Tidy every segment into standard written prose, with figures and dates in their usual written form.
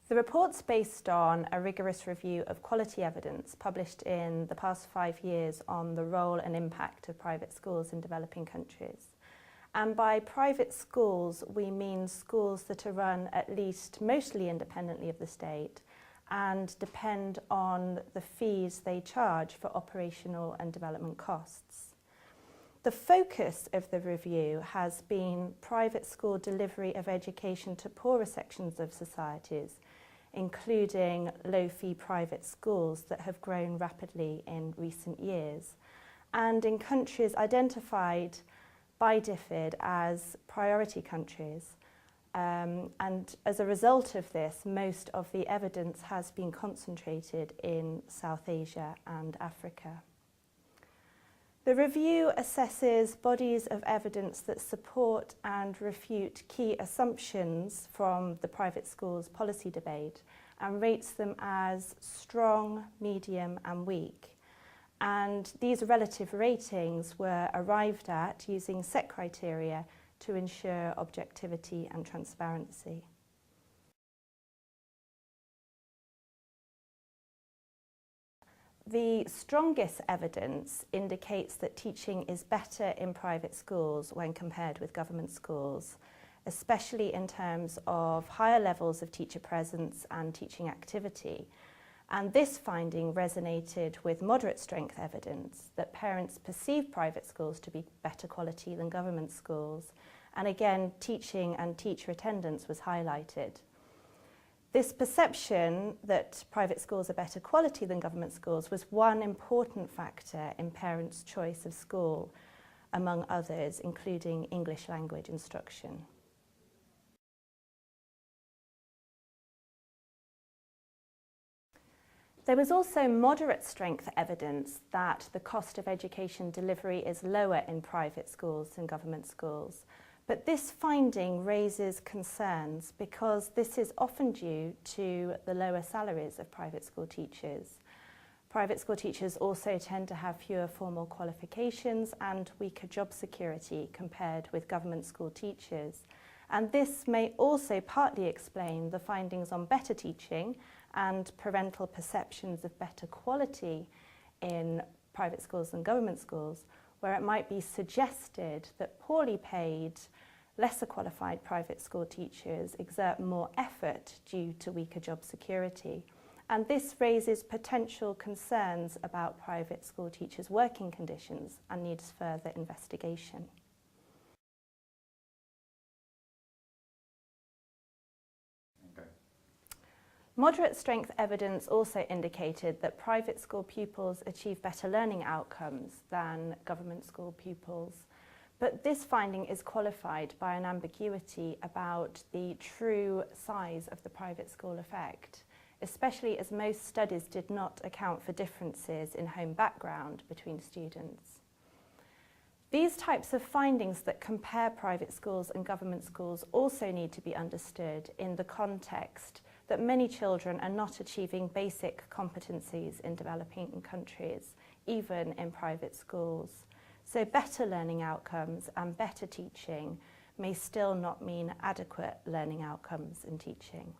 The report's based on a rigorous review of quality evidence published in the past 5 years on the role and impact of private schools in developing countries. And by private schools, we mean schools that are run at least mostly independently of the state and depend on the fees they charge for operational and development costs. The focus of the review has been private school delivery of education to poorer sections of societies, including low-fee private schools that have grown rapidly in recent years, and in countries identified by DFID as priority countries. And as a result of this, most of the evidence has been concentrated in South Asia and Africa. The review assesses bodies of evidence that support and refute key assumptions from the private schools policy debate and rates them as strong, medium and weak. And these relative ratings were arrived at using set criteria to ensure objectivity and transparency. The strongest evidence indicates that teaching is better in private schools when compared with government schools, especially in terms of higher levels of teacher presence and teaching activity. And this finding resonated with moderate strength evidence that parents perceive private schools to be better quality than government schools. And again, teaching and teacher attendance was highlighted. This perception that private schools are better quality than government schools was one important factor in parents' choice of school, among others, including English language instruction. There was also moderate strength evidence that the cost of education delivery is lower in private schools than government schools. But this finding raises concerns because this is often due to the lower salaries of private school teachers. Private school teachers also tend to have fewer formal qualifications and weaker job security compared with government school teachers. And this may also partly explain the findings on better teaching and parental perceptions of better quality in private schools than government schools, where it might be suggested that poorly paid, lesser qualified private school teachers exert more effort due to weaker job security. And this raises potential concerns about private school teachers' working conditions and needs further investigation. Moderate strength evidence also indicated that private school pupils achieve better learning outcomes than government school pupils. But this finding is qualified by an ambiguity about the true size of the private school effect, especially as most studies did not account for differences in home background between students. These types of findings that compare private schools and government schools also need to be understood in the context that many children are not achieving basic competencies in developing countries, even in private schools. So better learning outcomes and better teaching may still not mean adequate learning outcomes in teaching.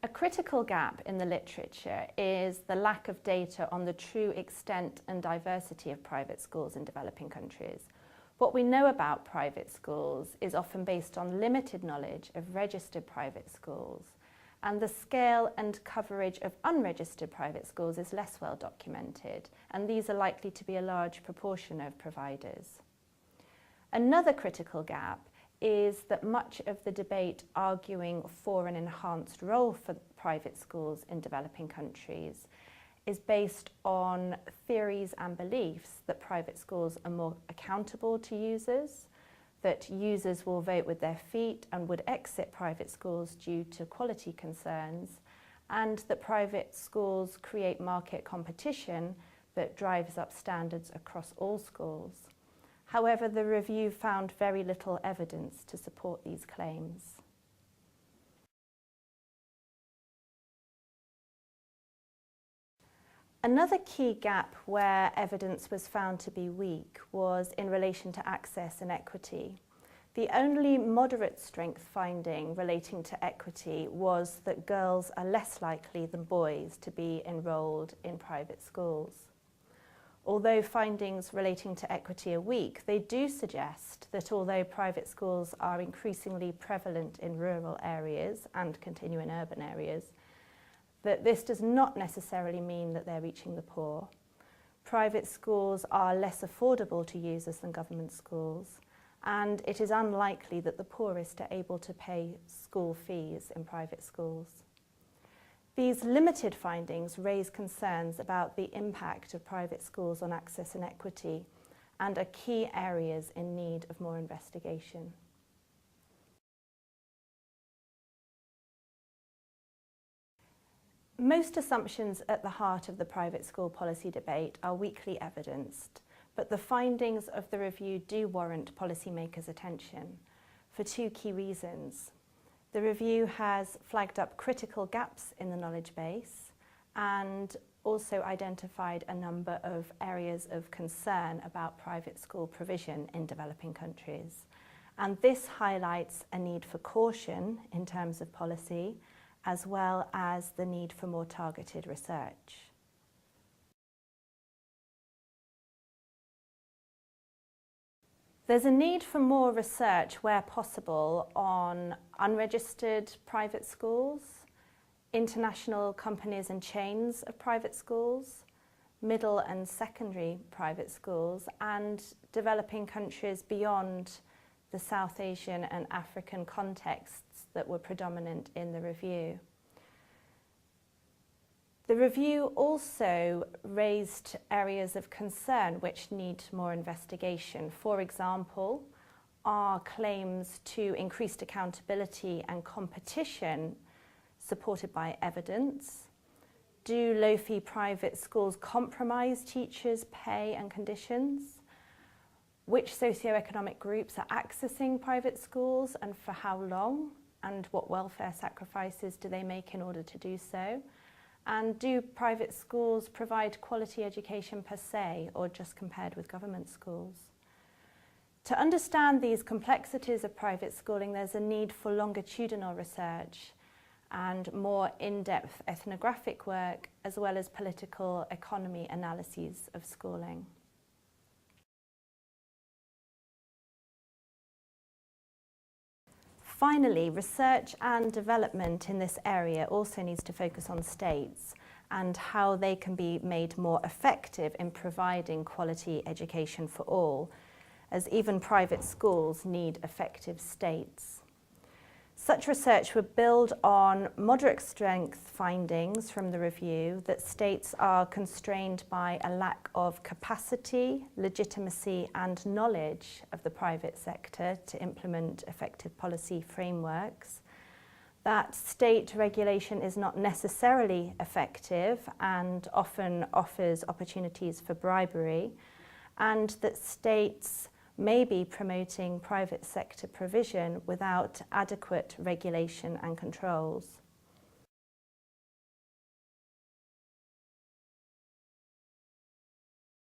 A critical gap in the literature is the lack of data on the true extent and diversity of private schools in developing countries. What we know about private schools is often based on limited knowledge of registered private schools, and the scale and coverage of unregistered private schools is less well documented, and these are likely to be a large proportion of providers. Another critical gap is that much of the debate arguing for an enhanced role for private schools in developing countries is based on theories and beliefs that private schools are more accountable to users, that users will vote with their feet and would exit private schools due to quality concerns, and that private schools create market competition that drives up standards across all schools. However, the review found very little evidence to support these claims. Another key gap where evidence was found to be weak was in relation to access and equity. The only moderate strength finding relating to equity was that girls are less likely than boys to be enrolled in private schools. Although findings relating to equity are weak, they do suggest that although private schools are increasingly prevalent in rural areas and continue in urban areas, that this does not necessarily mean that they're reaching the poor. Private schools are less affordable to users than government schools, and it is unlikely that the poorest are able to pay school fees in private schools. These limited findings raise concerns about the impact of private schools on access and equity and are key areas in need of more investigation. Most assumptions at the heart of the private school policy debate are weakly evidenced, but the findings of the review do warrant policymakers' attention for two key reasons. The review has flagged up critical gaps in the knowledge base and also identified a number of areas of concern about private school provision in developing countries. And this highlights a need for caution in terms of policy, as well as the need for more targeted research. There's a need for more research where possible on unregistered private schools, international companies and chains of private schools, middle and secondary private schools, and developing countries beyond the South Asian and African contexts that were predominant in the review. The review also raised areas of concern which need more investigation. For example, are claims to increased accountability and competition supported by evidence? Do low-fee private schools compromise teachers' pay and conditions? Which socioeconomic groups are accessing private schools and for how long? And what welfare sacrifices do they make in order to do so? And do private schools provide quality education per se, or just compared with government schools? To understand these complexities of private schooling, there's a need for longitudinal research and more in-depth ethnographic work, as well as political economy analyses of schooling. Finally, research and development in this area also needs to focus on states and how they can be made more effective in providing quality education for all, as even private schools need effective states. Such research would build on moderate strength findings from the review that states are constrained by a lack of capacity, legitimacy and knowledge of the private sector to implement effective policy frameworks, that state regulation is not necessarily effective and often offers opportunities for bribery, and that states may be promoting private sector provision without adequate regulation and controls.